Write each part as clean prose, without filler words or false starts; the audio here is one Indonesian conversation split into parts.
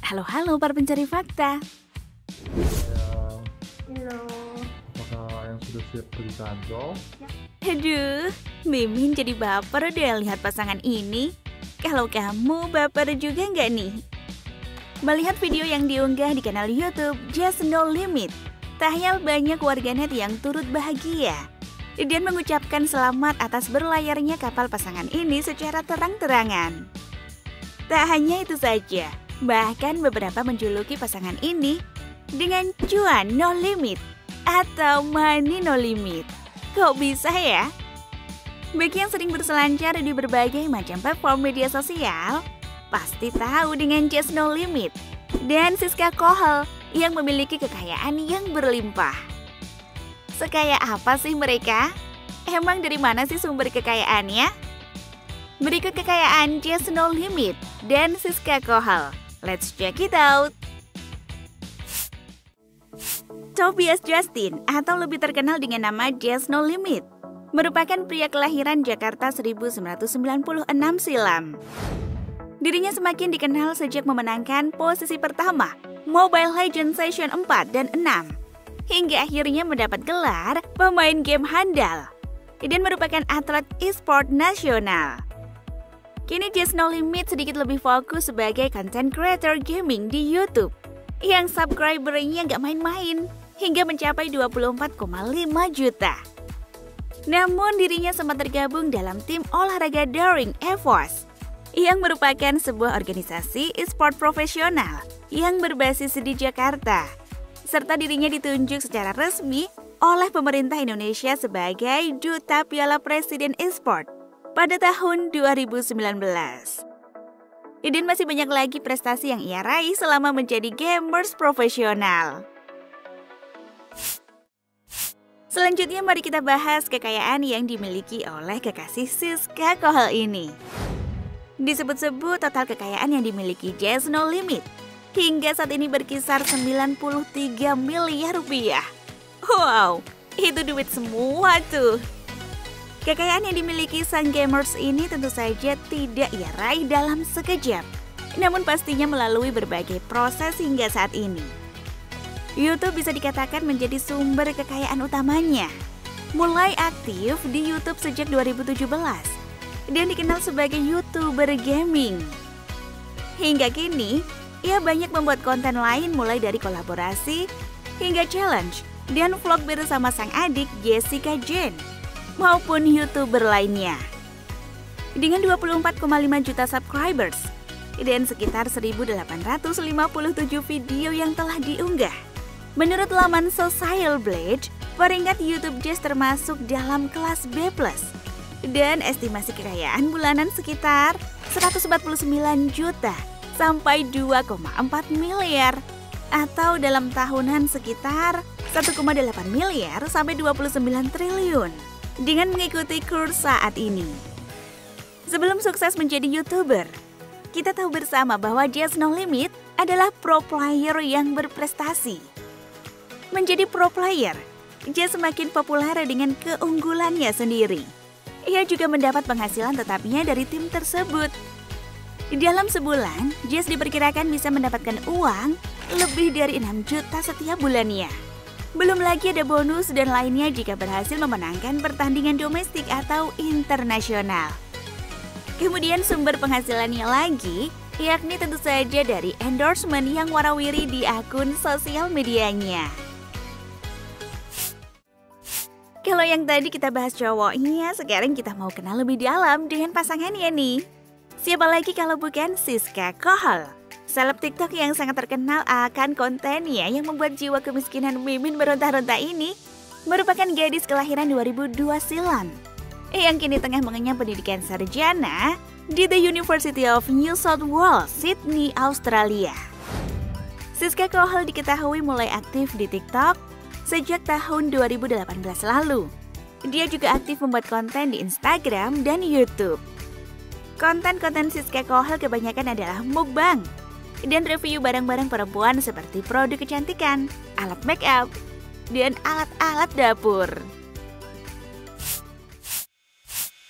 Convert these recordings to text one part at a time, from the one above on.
Halo para pencari fakta. Halo, apakah yang sudah siap pergi kantor? Aduh, Mimin jadi baper deh lihat pasangan ini. Kalau kamu baper juga nggak nih? Melihat video yang diunggah di kanal YouTube Just No Limit, tak hayal banyak warganet yang turut bahagia dan mengucapkan selamat atas berlayarnya kapal pasangan ini secara terang-terangan. Tak hanya itu saja, bahkan beberapa menjuluki pasangan ini dengan cuan no limit atau money no limit. Kok bisa ya? Bagi yang sering berselancar di berbagai macam platform media sosial, pasti tahu dengan Just No Limit dan Siska Kohel yang memiliki kekayaan yang berlimpah. Sekaya apa sih mereka? Emang dari mana sih sumber kekayaannya? Berikut kekayaan Just No Limit dan Siska Kohel. Let's check it out. Tobias Justin atau lebih terkenal dengan nama Just No Limit merupakan pria kelahiran Jakarta 1996 silam. Dirinya semakin dikenal sejak memenangkan posisi pertama Mobile Legends Season 4 dan 6 hingga akhirnya mendapat gelar pemain game handal dan merupakan atlet e-sport nasional. Kini Just No Limit sedikit lebih fokus sebagai content creator gaming di YouTube yang subscribernya nggak main-main hingga mencapai 24,5 juta. Namun dirinya sempat tergabung dalam tim olahraga Daring EVOS yang merupakan sebuah organisasi e-sport profesional yang berbasis di Jakarta. Serta dirinya ditunjuk secara resmi oleh pemerintah Indonesia sebagai Duta Piala Presiden e-sport pada tahun 2019. Dan masih banyak lagi prestasi yang ia raih selama menjadi gamers profesional. Selanjutnya mari kita bahas kekayaan yang dimiliki oleh kekasih Siska Kohel ini. Disebut-sebut total kekayaan yang dimiliki Just No Limit hingga saat ini berkisar 93 miliar rupiah. Wow, itu duit semua tuh. Kekayaan yang dimiliki sang gamers ini tentu saja tidak ia raih dalam sekejap, namun pastinya melalui berbagai proses hingga saat ini. YouTube bisa dikatakan menjadi sumber kekayaan utamanya. Mulai aktif di YouTube sejak 2017 dan dikenal sebagai YouTuber gaming. Hingga kini, ia banyak membuat konten lain mulai dari kolaborasi hingga challenge dan vlog bersama sang adik Jessica Jane maupun YouTuber lainnya. Dengan 24,5 juta subscribers dan sekitar 1.857 video yang telah diunggah. Menurut laman Social Blade, peringkat YouTube Just termasuk dalam kelas B+, dan estimasi kekayaan bulanan sekitar 149 juta sampai 2,4 miliar, atau dalam tahunan sekitar 1,8 miliar sampai 29 triliun dengan mengikuti kurs saat ini. Sebelum sukses menjadi YouTuber, kita tahu bersama bahwa Just No Limit adalah pro player yang berprestasi. Menjadi pro player, Just semakin populer dengan keunggulannya sendiri. Ia juga mendapat penghasilan tetapnya dari tim tersebut. Dalam sebulan, Just diperkirakan bisa mendapatkan uang lebih dari 6 juta setiap bulannya. Belum lagi ada bonus dan lainnya jika berhasil memenangkan pertandingan domestik atau internasional. Kemudian sumber penghasilannya lagi, yakni tentu saja dari endorsement yang warawiri di akun sosial medianya. Kalau yang tadi kita bahas cowoknya, sekarang kita mau kenal lebih dalam dengan pasangannya nih. Siapa lagi kalau bukan Siska Kohel, seleb TikTok yang sangat terkenal akan kontennya yang membuat jiwa kemiskinan Mimin meronta-ronta ini merupakan gadis kelahiran 2002 silam yang kini tengah mengenyam pendidikan sarjana di The University of New South Wales, Sydney, Australia. Siska Kohel diketahui mulai aktif di TikTok sejak tahun 2018 lalu. Dia juga aktif membuat konten di Instagram dan YouTube. Konten-konten Siska Kohel kebanyakan adalah mukbang dan review barang-barang perempuan seperti produk kecantikan, alat make up, dan alat-alat dapur.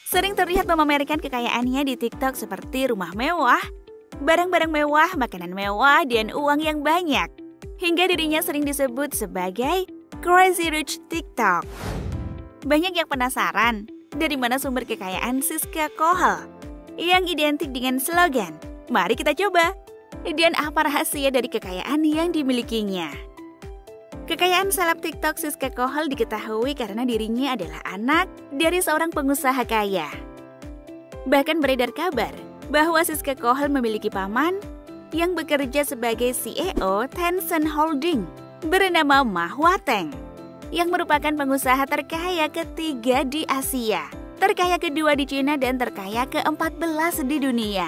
Sering terlihat memamerkan kekayaannya di TikTok seperti rumah mewah, barang-barang mewah, makanan mewah, dan uang yang banyak. Hingga dirinya sering disebut sebagai Crazy Rich TikTok. Banyak yang penasaran dari mana sumber kekayaan Siska Kohal yang identik dengan slogan, "Mari kita coba." Dan apa rahasia dari kekayaan yang dimilikinya? Kekayaan seleb TikTok Siska Kohal diketahui karena dirinya adalah anak dari seorang pengusaha kaya. Bahkan beredar kabar bahwa Siska Kohal memiliki paman yang bekerja sebagai CEO Tencent Holding bernama Ma Huateng, yang merupakan pengusaha terkaya ketiga di Asia, terkaya kedua di Cina, dan terkaya ke-14 di dunia.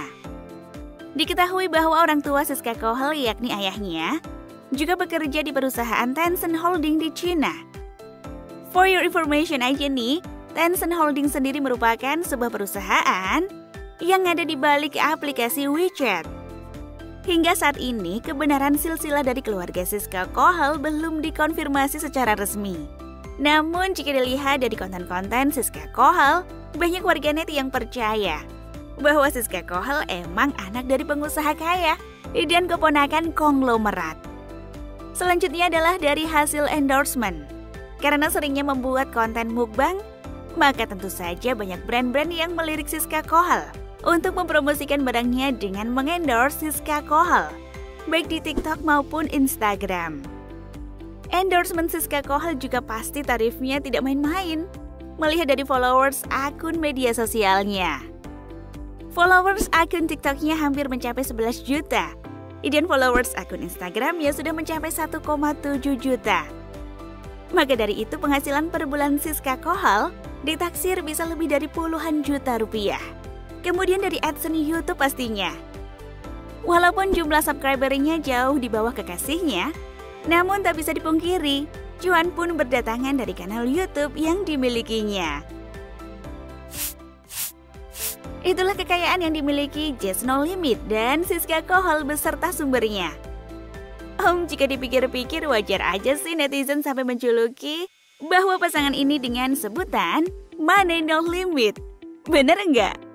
Diketahui bahwa orang tua Siska Kohal, yakni ayahnya, juga bekerja di perusahaan Tencent Holding di Cina. For your information aja nih, Tencent Holding sendiri merupakan sebuah perusahaan yang ada di balik aplikasi WeChat. Hingga saat ini, kebenaran silsilah dari keluarga Siska Kohal belum dikonfirmasi secara resmi. Namun, jika dilihat dari konten-konten Siska Kohal, banyak warganet yang percaya bahwa Siska Kohal emang anak dari pengusaha kaya dan keponakan konglomerat. Selanjutnya adalah dari hasil endorsement. Karena seringnya membuat konten mukbang, maka tentu saja banyak brand-brand yang melirik Siska Kohal untuk mempromosikan barangnya dengan mengendorse Siska Kohal, baik di TikTok maupun Instagram. Endorsement Siska Kohal juga pasti tarifnya tidak main-main, melihat dari followers akun media sosialnya. Followers akun TikToknya hampir mencapai 11 juta, dan followers akun Instagramnya sudah mencapai 1,7 juta. Maka dari itu penghasilan per bulan Siska Kohal ditaksir bisa lebih dari puluhan juta rupiah. Kemudian dari AdSense YouTube pastinya. Walaupun jumlah subscribernya jauh di bawah kekasihnya, namun tak bisa dipungkiri, cuan pun berdatangan dari kanal YouTube yang dimilikinya. Itulah kekayaan yang dimiliki Just No Limit dan Siska Kohal beserta sumbernya. Jika dipikir-pikir wajar aja sih netizen sampai menjuluki bahwa pasangan ini dengan sebutan Money No Limit. Bener enggak?